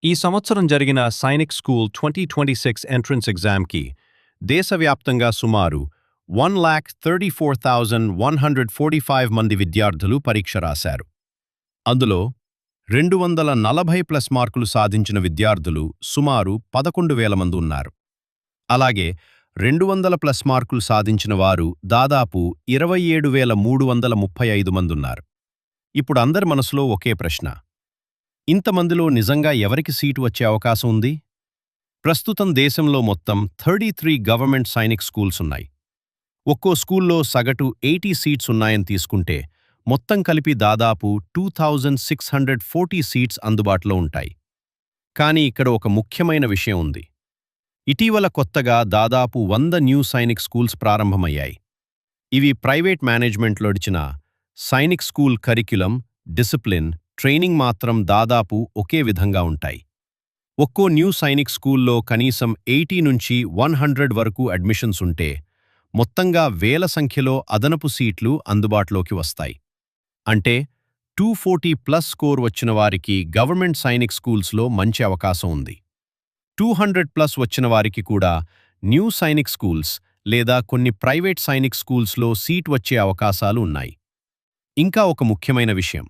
ఈ సంవత్సరం జరిగిన సైనిక్ స్కూల్ 2026 ఎంట్రన్స్ ఎగ్జామ్కి దేశవ్యాప్తంగా సుమారు 1,34,145 మంది విద్యార్థులు పరీక్ష రాశారు. అందులో 240+ మార్కులు సాధించిన విద్యార్థులు సుమారు 11,000 మంది ఉన్నారు. అలాగే 200+ మార్కులు సాధించిన వారు దాదాపు 27,335 మందున్నారు. ఇప్పుడు అందరి మనసులో ఒకే ప్రశ్న: ఇంతమందిలో నిజంగా ఎవరికి సీటు వచ్చే అవకాశం ఉంది? ప్రస్తుతం దేశంలో మొత్తం 33 గవర్నమెంట్ సైనిక్ స్కూల్స్ ఉన్నాయి. ఒక్కో స్కూల్లో సగటు 80 సీట్స్ ఉన్నాయని తీసుకుంటే మొత్తం కలిపి దాదాపు 2,640 సీట్స్ అందుబాటులో ఉంటాయి. కానీ ఇక్కడ ఒక ముఖ్యమైన విషయం ఉంది. ఇటీవల కొత్తగా దాదాపు 100 న్యూ సైనిక్ స్కూల్స్ ప్రారంభమయ్యాయి. ఇవి ప్రైవేట్ మేనేజ్మెంట్లో ఇచ్చిన Sainik school curriculum, discipline, training మాత్రం దాదాపు ఒకే విధంగా ఉంటాయి. ఒక్కో న్యూ సైనిక్ స్కూల్లో కనీసం 80 నుంచి 100 వరకు అడ్మిషన్స్ ఉంటే మొత్తంగా వేల సంఖ్యలో అదనపు సీట్లు అందుబాటులోకి వస్తాయి. అంటే 240+ స్కోర్ వచ్చిన వారికి గవర్నమెంట్ సైనిక్ స్కూల్స్లో మంచి అవకాశం ఉంది. 200+ వచ్చిన వారికి కూడా న్యూ సైనిక్ స్కూల్స్ లేదా కొన్ని ప్రైవేట్ సైనిక్ స్కూల్స్లో సీట్ వచ్చే అవకాశాలు ఉన్నాయి. ఇంకా ఒక ముఖ్యమైన విషయం: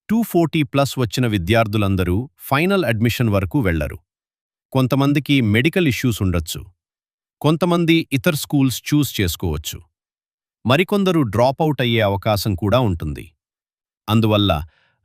240+ వచ్చిన విద్యార్థులందరూ ఫైనల్ అడ్మిషన్ వరకు వెళ్లరు. కొంతమందికి మెడికల్ ఇష్యూస్ ఉండొచ్చు, కొంతమంది ఇతర స్కూల్స్ చూస్ చేసుకోవచ్చు, మరికొందరు డ్రాపౌట్ అయ్యే అవకాశం కూడా ఉంటుంది. అందువల్ల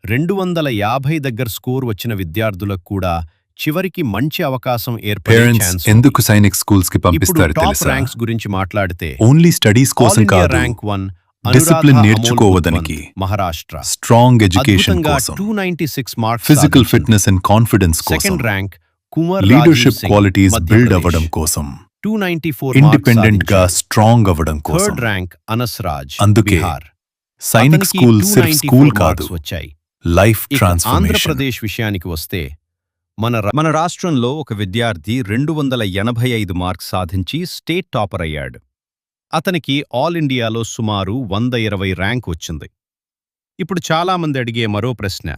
250 దగ్గర స్కోర్ వచ్చిన విద్యార్థులకు కూడా చివరికి మంచి అవకాశం ఏర్పడే ఛాన్స్ ఉంది. ఎందుకు సైనిక్ స్కూల్స్ కి పంపిస్తారు ఇప్పుడు టాప్ తెలుసా? ర్యాంక్స్ గురించి మాట్లాడితే ఓన్లీ స్టడీస్ కోసం ఆల్ ఇండియా కాదు, ర్యాంక్ 1 డిసిప్లిన్ నేర్చుకోవడానికి, మహారాష్ట్ర స్ట్రాంగ్ ఎడ్యుకేషన్ అద్భుతంగా కోసం, 296 marks physical fitness and confidence కోసం, second rank Kumar leadership qualities build అవ్వడం కోసం, 294 ఇండిపెండెంట్ గా స్ట్రాంగ్ అవ్వడం కోసం. థర్డ్ ర్యాంక్ అనస్ రాజ్, అందుకే బిహార్. సైనిక్ అతనికి స్కూల్ సిర్ఫ్ 294 స్కూల్ కాదు, మార్క్స్ వచ్చాయి. లైఫ్ ఇక ట్రాన్స్ఫర్మేషన్. ఆంధ్రప్రదేశ్ విషయానికి వస్తే మన రాష్ట్రంలో ఒక విద్యార్థి 285 మార్క్స్ సాధించి స్టేట్ టాపర్ అయ్యాడు. అతనికి ఆల్ ఇండియాలో సుమారు 120 ర్యాంక్ వచ్చింది. ఇప్పుడు చాలామంది అడిగే మరో ప్రశ్న: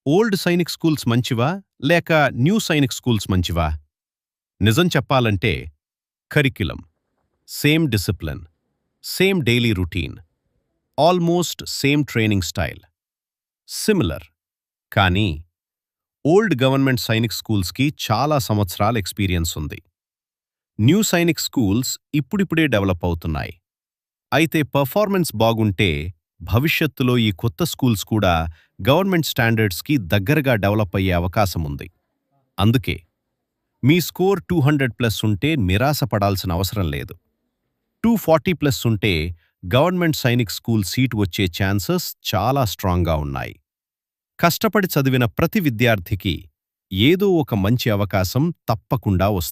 ఓల్డ్ సైనిక్ స్కూల్స్ మంచివా లేక న్యూ సైనిక్ స్కూల్స్ మంచివా? నిజం చెప్పాలంటే curriculum, same discipline, same daily routine, almost same training style, similar. కానీ ఓల్డ్ గవర్నమెంట్ సైనిక్ స్కూల్స్కి చాలా సంవత్సరాల ఎక్స్పీరియన్స్ ఉంది. న్యూ సైనిక్ స్కూల్స్ ఇప్పుడిప్పుడే డెవలప్ అవుతున్నాయి. అయితే పర్ఫార్మెన్స్ బాగుంటే భవిష్యత్తులో ఈ కొత్త స్కూల్స్ కూడా గవర్నమెంట్ స్టాండర్డ్స్కి దగ్గరగా డెవలప్ అయ్యే అవకాశం ఉంది. అందుకే మీ స్కోర్ 200+ ఉంటే నిరాశపడాల్సిన అవసరం లేదు. 240+ ఉంటే గవర్నమెంట్ సైనిక్ స్కూల్ సీట్ వచ్చే ఛాన్సెస్ చాలా స్ట్రాంగ్గా ఉన్నాయి. కష్టపడి చదివిన ప్రతి విద్యార్థికి ఏదో ఒక మంచి అవకాశం తప్పకుండా వస్తుంది.